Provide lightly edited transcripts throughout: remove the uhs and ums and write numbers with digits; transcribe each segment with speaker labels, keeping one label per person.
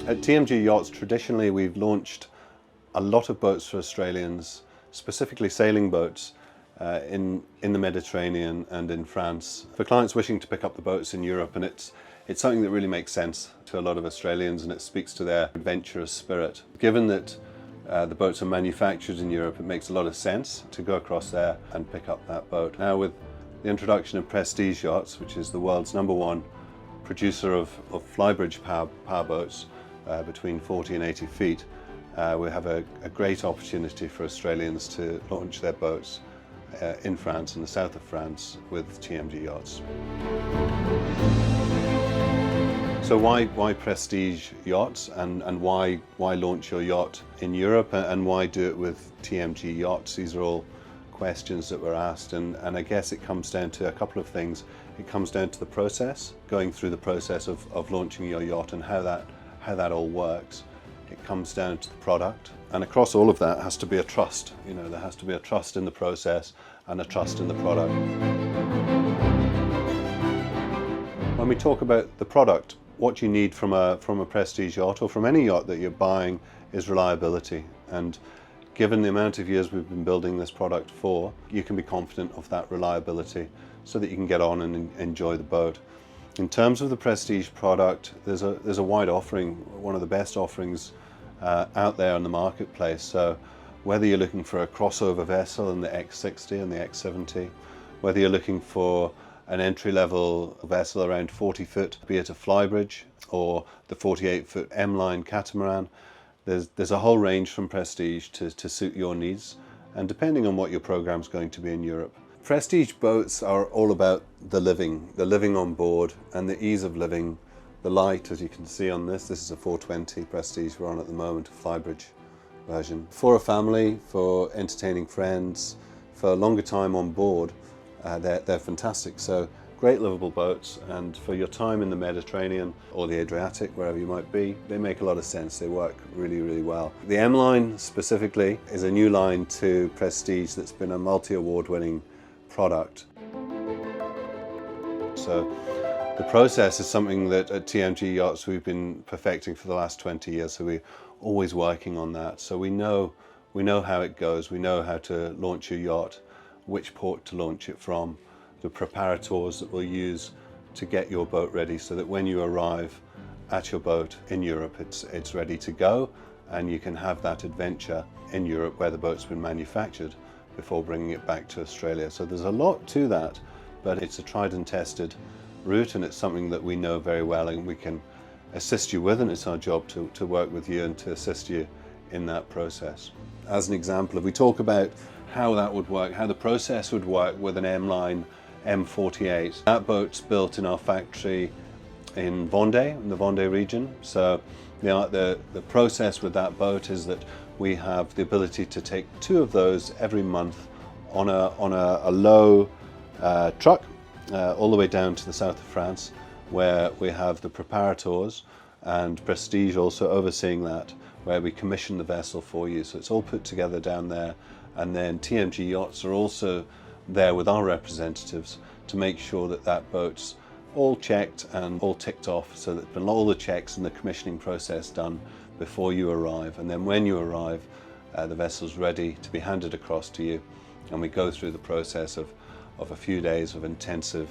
Speaker 1: At TMG Yachts, traditionally we've launched a lot of boats for Australians, specifically sailing boats in the Mediterranean and in France, for clients wishing to pick up the boats in Europe. And it's something that really makes sense to a lot of Australians, and it speaks to their adventurous spirit. Given that the boats are manufactured in Europe, it makes a lot of sense to go across there and pick up that boat. Now, with the introduction of Prestige Yachts, which is the world's #1 producer of flybridge power boats between 40 and 80 feet, we have a great opportunity for Australians to launch their boats in France, in the south of France, with TMG Yachts. So why Prestige Yachts, and why launch your yacht in Europe, and why do it with TMG Yachts? These are all questions that were asked, and I guess it comes down to a couple of things. It comes down to the process, going through the process of launching your yacht and how that all works. It comes down to the product, and across all of that has to be a trust. You know, there has to be a trust in the process and a trust in the product. When we talk about the product, what you need from a Prestige yacht, or from any yacht that you're buying, is reliability. And given the amount of years we've been building this product for, you can be confident of that reliability so that you can get on and enjoy the boat. In terms of the Prestige product, there's a wide offering, one of the best offerings out there in the marketplace. So whether you're looking for a crossover vessel in the X60 and the X70, whether you're looking for an entry-level vessel around 40 foot, be it a flybridge or the 48-foot M-line catamaran, there's a whole range from Prestige to suit your needs, and depending on what your program's going to be in Europe. Prestige boats are all about the living on board, and the ease of living. The light, as you can see on this is a 420 Prestige we're on at the moment, a flybridge version. For a family, for entertaining friends, for a longer time on board, they're fantastic. So great livable boats, and for your time in the Mediterranean or the Adriatic, wherever you might be, they make a lot of sense. They work really, really well. The M line specifically is a new line to Prestige that's been a multi-award winning product. So the process is something that at TMG Yachts we've been perfecting for the last 20 years, so we're always working on that. So we know how it goes, we know how to launch your yacht, which port to launch it from, the preparators that we'll use to get your boat ready, so that when you arrive at your boat in Europe, it's ready to go, and you can have that adventure in Europe where the boat's been manufactured before bringing it back to Australia. So there's a lot to that, but it's a tried and tested route, and it's something that we know very well and we can assist you with, and it's our job to work with you and to assist you in that process. As an example, if we talk about how that would work, how the process would work with an M-line M48, that boat's built in our factory in Vendée, in the Vendée region. So the process with that boat is that we have the ability to take 2 of those every month on a low truck all the way down to the south of France, where we have the preparators and Prestige also overseeing that, where we commission the vessel for you. So it's all put together down there, and then TMG Yachts are also there with our representatives to make sure that that boat's all checked and all ticked off, so that all the checks and the commissioning process done before you arrive. And then when you arrive, the vessel's ready to be handed across to you, and we go through the process of a few days of intensive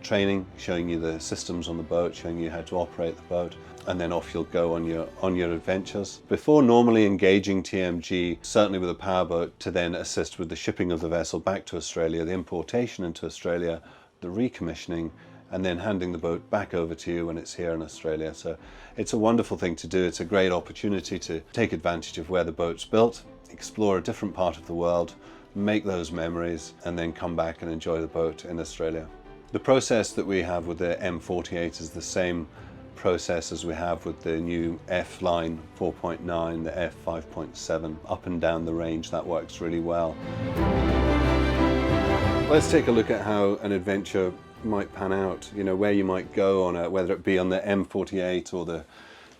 Speaker 1: training, showing you the systems on the boat, showing you how to operate the boat, and then off you'll go on your adventures. Before normally engaging TMG, certainly with a powerboat, to then assist with the shipping of the vessel back to Australia, the importation into Australia, the recommissioning, and then handing the boat back over to you when it's here in Australia. So it's a wonderful thing to do. It's a great opportunity to take advantage of where the boat's built, explore a different part of the world, make those memories, and then come back and enjoy the boat in Australia. The process that we have with the M48 is the same process as we have with the new F-line 4.9, the F5.7, up and down the range. That works really well. Let's take a look at how an adventure might pan out, you know, where you might go on whether it be on the M48 or the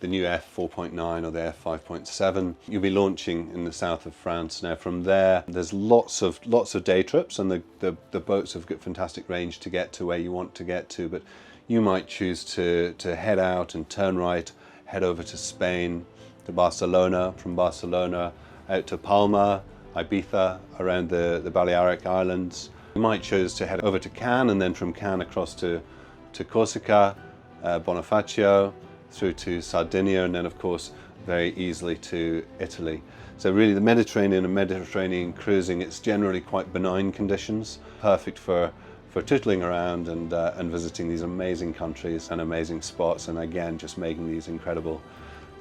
Speaker 1: new F4.9 or the F5.7. You'll be launching in the south of France. Now from there, there's lots of day trips, and the boats have got fantastic range to get to where you want to get to, but you might choose to head out and turn right, head over to Spain, to Barcelona, from Barcelona out to Palma, Ibiza, around the Balearic Islands. We might choose to head over to Cannes, and then from Cannes across to Corsica, Bonifacio, through to Sardinia, and then of course very easily to Italy. So really the Mediterranean and Mediterranean cruising, it's generally quite benign conditions, perfect for tootling around and visiting these amazing countries and amazing spots, and again just making these incredible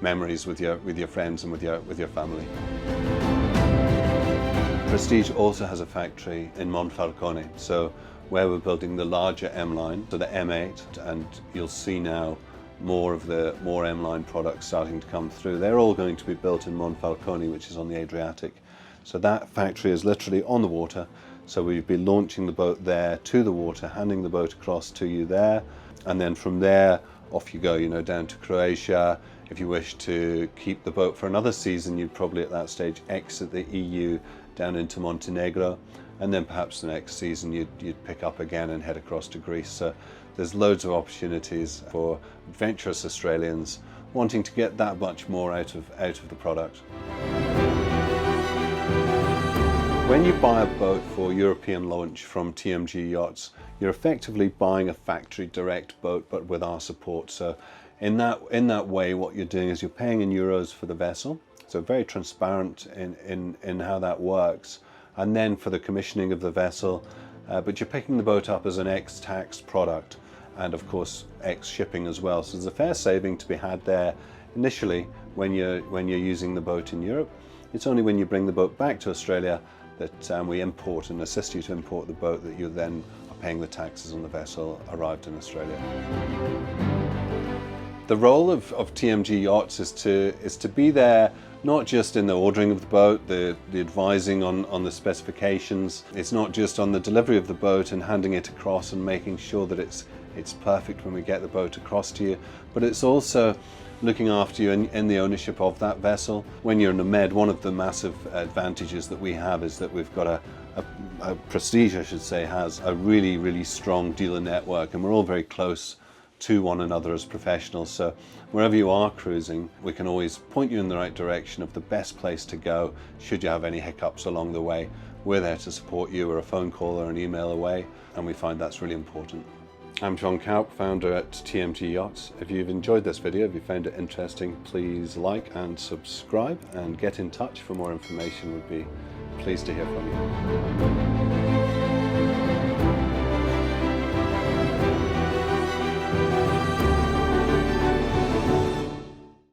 Speaker 1: memories with your friends and with your family. Prestige also has a factory in Monfalcone, so where we're building the larger M line, so the M8, and you'll see now more M line products starting to come through. They're all going to be built in Monfalcone, which is on the Adriatic. So that factory is literally on the water. So we'd be launching the boat there to the water, handing the boat across to you there, and then from there off you go, you know, down to Croatia. If you wish to keep the boat for another season, you'd probably at that stage exit the EU down into Montenegro, and then perhaps the next season you'd pick up again and head across to Greece. So there's loads of opportunities for adventurous Australians wanting to get that much more out of the product. When you buy a boat for European launch from TMG Yachts, you're effectively buying a factory direct boat, but with our support. So in that way, what you're doing is you're paying in euros for the vessel. So very transparent in how that works. And then for the commissioning of the vessel, but you're picking the boat up as an ex-tax product, and of course ex-shipping as well. So there's a fair saving to be had there initially when you're using the boat in Europe. It's only when you bring the boat back to Australia that we import and assist you to import the boat that you then are paying the taxes on the vessel arrived in Australia. The role of TMG Yachts is to be there, not just in the ordering of the boat, the advising on the specifications. It's not just on the delivery of the boat and handing it across and making sure that it's perfect when we get the boat across to you, but it's also looking after you in the ownership of that vessel. When you're in a Med, one of the massive advantages that we have is that we've got a Prestige, I should say, has a really, really strong dealer network, and we're all very close to one another as professionals. So wherever you are cruising, we can always point you in the right direction of the best place to go should you have any hiccups along the way. We're there to support you. We're a phone call or an email away, and we find that's really important. I'm John Kaup, founder at TMG Yachts. If you've enjoyed this video, if you found it interesting, please like and subscribe and get in touch for more information. We'd be pleased to hear from you.